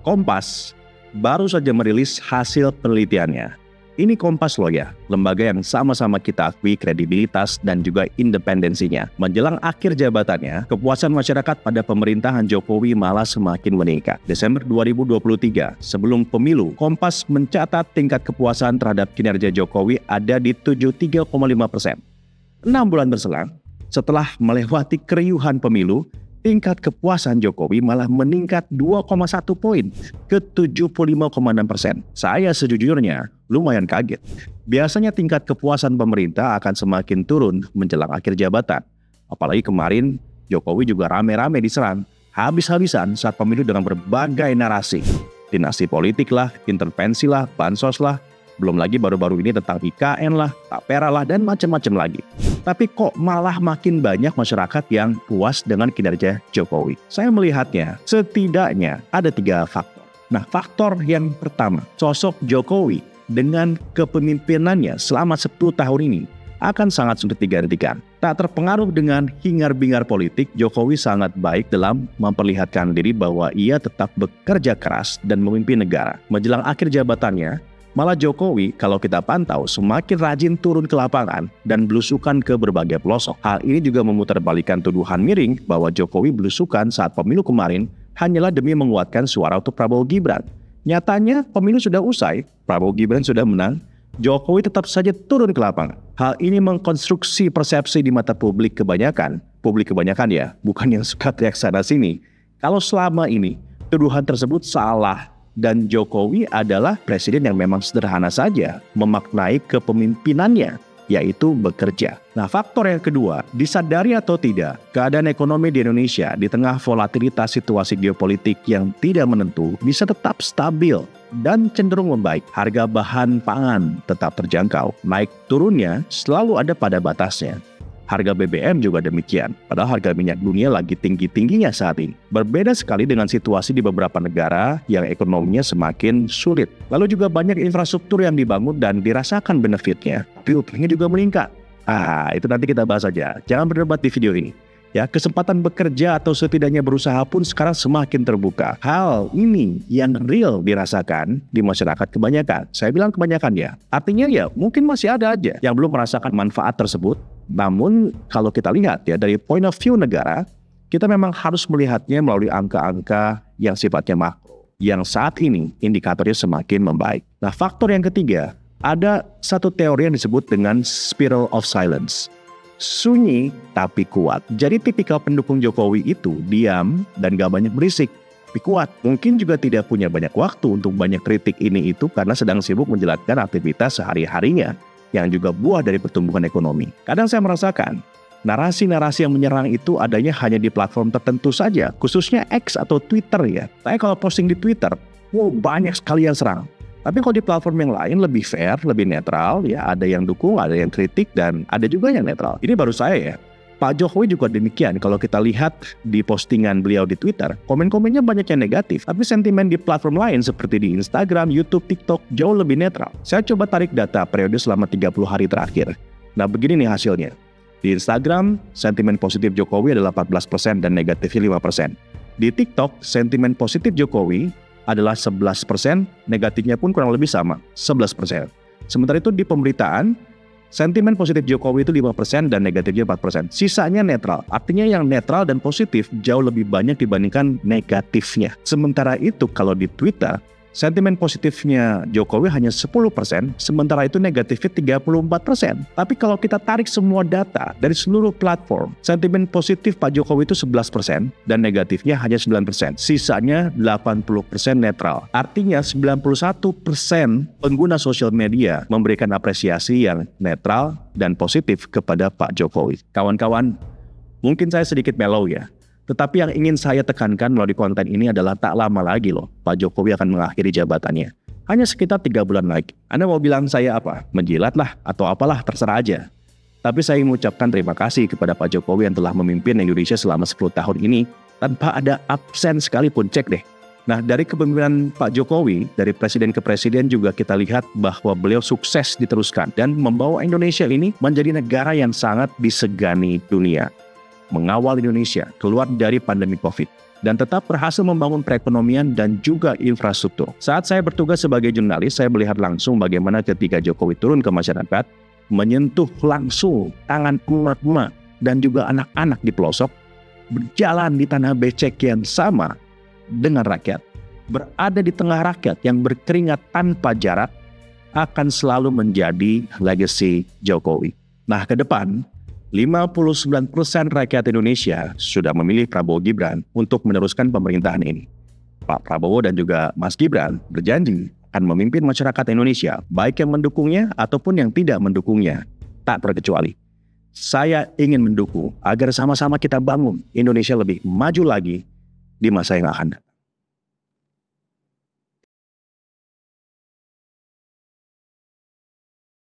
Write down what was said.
Kompas baru saja merilis hasil penelitiannya. Ini Kompas loh ya, lembaga yang sama-sama kita akui kredibilitas dan juga independensinya. Menjelang akhir jabatannya, kepuasan masyarakat pada pemerintahan Jokowi malah semakin meningkat. Desember 2023, sebelum pemilu, Kompas mencatat tingkat kepuasan terhadap kinerja Jokowi ada di 73,5%. 6 bulan berselang, setelah melewati keriuhan pemilu, tingkat kepuasan Jokowi malah meningkat 2,1 poin ke 75,6%. Saya sejujurnya lumayan kaget. Biasanya tingkat kepuasan pemerintah akan semakin turun menjelang akhir jabatan. Apalagi kemarin Jokowi juga rame-rame diserang habis-habisan saat pemilu dengan berbagai narasi. Dinasti politik lah, intervensi lah, bansos lah, belum lagi baru-baru ini tentang IKN lah, tapera lah, dan macam-macam lagi. Tapi kok malah makin banyak masyarakat yang puas dengan kinerja Jokowi? Saya melihatnya setidaknya ada 3 faktor. Nah, faktor yang pertama, sosok Jokowi dengan kepemimpinannya selama 10 tahun ini akan sangat sulit digantikan. Tak terpengaruh dengan hingar-bingar politik, Jokowi sangat baik dalam memperlihatkan diri bahwa ia tetap bekerja keras dan memimpin negara. Menjelang akhir jabatannya, malah Jokowi kalau kita pantau semakin rajin turun ke lapangan dan belusukan ke berbagai pelosok. Hal ini juga memutarbalikkan tuduhan miring bahwa Jokowi belusukan saat pemilu kemarin hanyalah demi menguatkan suara untuk Prabowo Gibran. Nyatanya pemilu sudah usai, Prabowo Gibran sudah menang, Jokowi tetap saja turun ke lapangan. Hal ini mengkonstruksi persepsi di mata publik kebanyakan ya, bukan yang suka teriak sana sini. Kalau selama ini tuduhan tersebut salah, dan Jokowi adalah presiden yang memang sederhana saja memaknai kepemimpinannya, yaitu bekerja. Nah, faktor yang kedua, disadari atau tidak, keadaan ekonomi di Indonesia di tengah volatilitas situasi geopolitik yang tidak menentu bisa tetap stabil dan cenderung membaik. Harga bahan pangan tetap terjangkau, naik turunnya selalu ada pada batasnya. Harga BBM juga demikian, padahal harga minyak dunia lagi tinggi-tingginya saat ini. Berbeda sekali dengan situasi di beberapa negara yang ekonominya semakin sulit. Lalu juga banyak infrastruktur yang dibangun dan dirasakan benefitnya, tapi upahnya juga meningkat. Itu nanti kita bahas saja. Jangan berdebat di video ini. Ya, kesempatan bekerja atau setidaknya berusaha pun sekarang semakin terbuka. Hal ini yang real dirasakan di masyarakat kebanyakan. Saya bilang kebanyakan ya. Artinya ya mungkin masih ada aja yang belum merasakan manfaat tersebut. Namun kalau kita lihat ya dari point of view negara, kita memang harus melihatnya melalui angka-angka yang sifatnya makro. Yang saat ini indikatornya semakin membaik. Nah, faktor yang ketiga, ada satu teori yang disebut dengan spiral of silence. Sunyi tapi kuat. Jadi tipikal pendukung Jokowi itu diam dan gak banyak berisik, tapi kuat. Mungkin juga tidak punya banyak waktu untuk banyak kritik ini itu karena sedang sibuk menjalankan aktivitas sehari-harinya yang juga buah dari pertumbuhan ekonomi. Kadang saya merasakan narasi-narasi yang menyerang itu adanya hanya di platform tertentu saja, khususnya X atau Twitter ya. Saya kalau posting di Twitter, banyak sekali yang serang. Tapi kalau di platform yang lain lebih fair, lebih netral, ya ada yang dukung, ada yang kritik, dan ada juga yang netral. Ini baru saya ya. Pak Jokowi juga demikian. Kalau kita lihat di postingan beliau di Twitter, komen-komennya banyak yang negatif. Tapi sentimen di platform lain seperti di Instagram, YouTube, TikTok jauh lebih netral. Saya coba tarik data periode selama 30 hari terakhir. Nah, begini nih hasilnya. Di Instagram, sentimen positif Jokowi adalah 14% dan negatifnya 5%. Di TikTok, sentimen positif Jokowi adalah 11%, negatifnya pun kurang lebih sama, 11%. Sementara itu di pemberitaan, sentimen positif Jokowi itu 5% dan negatifnya 4%. Sisanya netral, artinya yang netral dan positif jauh lebih banyak dibandingkan negatifnya. Sementara itu kalau di Twitter, sentimen positifnya Jokowi hanya 10%, sementara itu negatifnya 34%. Tapi kalau kita tarik semua data dari seluruh platform, sentimen positif Pak Jokowi itu 11% dan negatifnya hanya 9%. Sisanya 80% netral. Artinya 91% pengguna sosial media memberikan apresiasi yang netral dan positif kepada Pak Jokowi. Kawan-kawan, mungkin saya sedikit mellow ya. Tetapi yang ingin saya tekankan melalui konten ini adalah tak lama lagi loh Pak Jokowi akan mengakhiri jabatannya. Hanya sekitar 3 bulan lagi. Anda mau bilang saya apa? Menjilat lah atau apalah, terserah aja. Tapi saya ingin mengucapkan terima kasih kepada Pak Jokowi yang telah memimpin Indonesia selama 10 tahun ini tanpa ada absen sekalipun. Cek deh. Nah, dari kepemimpinan Pak Jokowi, dari presiden ke presiden juga kita lihat bahwa beliau sukses diteruskan dan membawa Indonesia ini menjadi negara yang sangat disegani dunia. Mengawal Indonesia keluar dari pandemi COVID. dan tetap berhasil membangun perekonomian dan juga infrastruktur. Saat saya bertugas sebagai jurnalis, saya melihat langsung bagaimana ketika Jokowi turun ke masyarakat, menyentuh langsung tangan emak-emak dan juga anak-anak di pelosok, berjalan di tanah becek yang sama dengan rakyat, berada di tengah rakyat yang berkeringat tanpa jarak, akan selalu menjadi legacy Jokowi. Nah, ke depan, 59% rakyat Indonesia sudah memilih Prabowo Gibran untuk meneruskan pemerintahan ini. Pak Prabowo dan juga Mas Gibran berjanji akan memimpin masyarakat Indonesia, baik yang mendukungnya ataupun yang tidak mendukungnya, tak terkecuali. Saya ingin mendukung agar sama-sama kita bangun Indonesia lebih maju lagi di masa yang akan datang.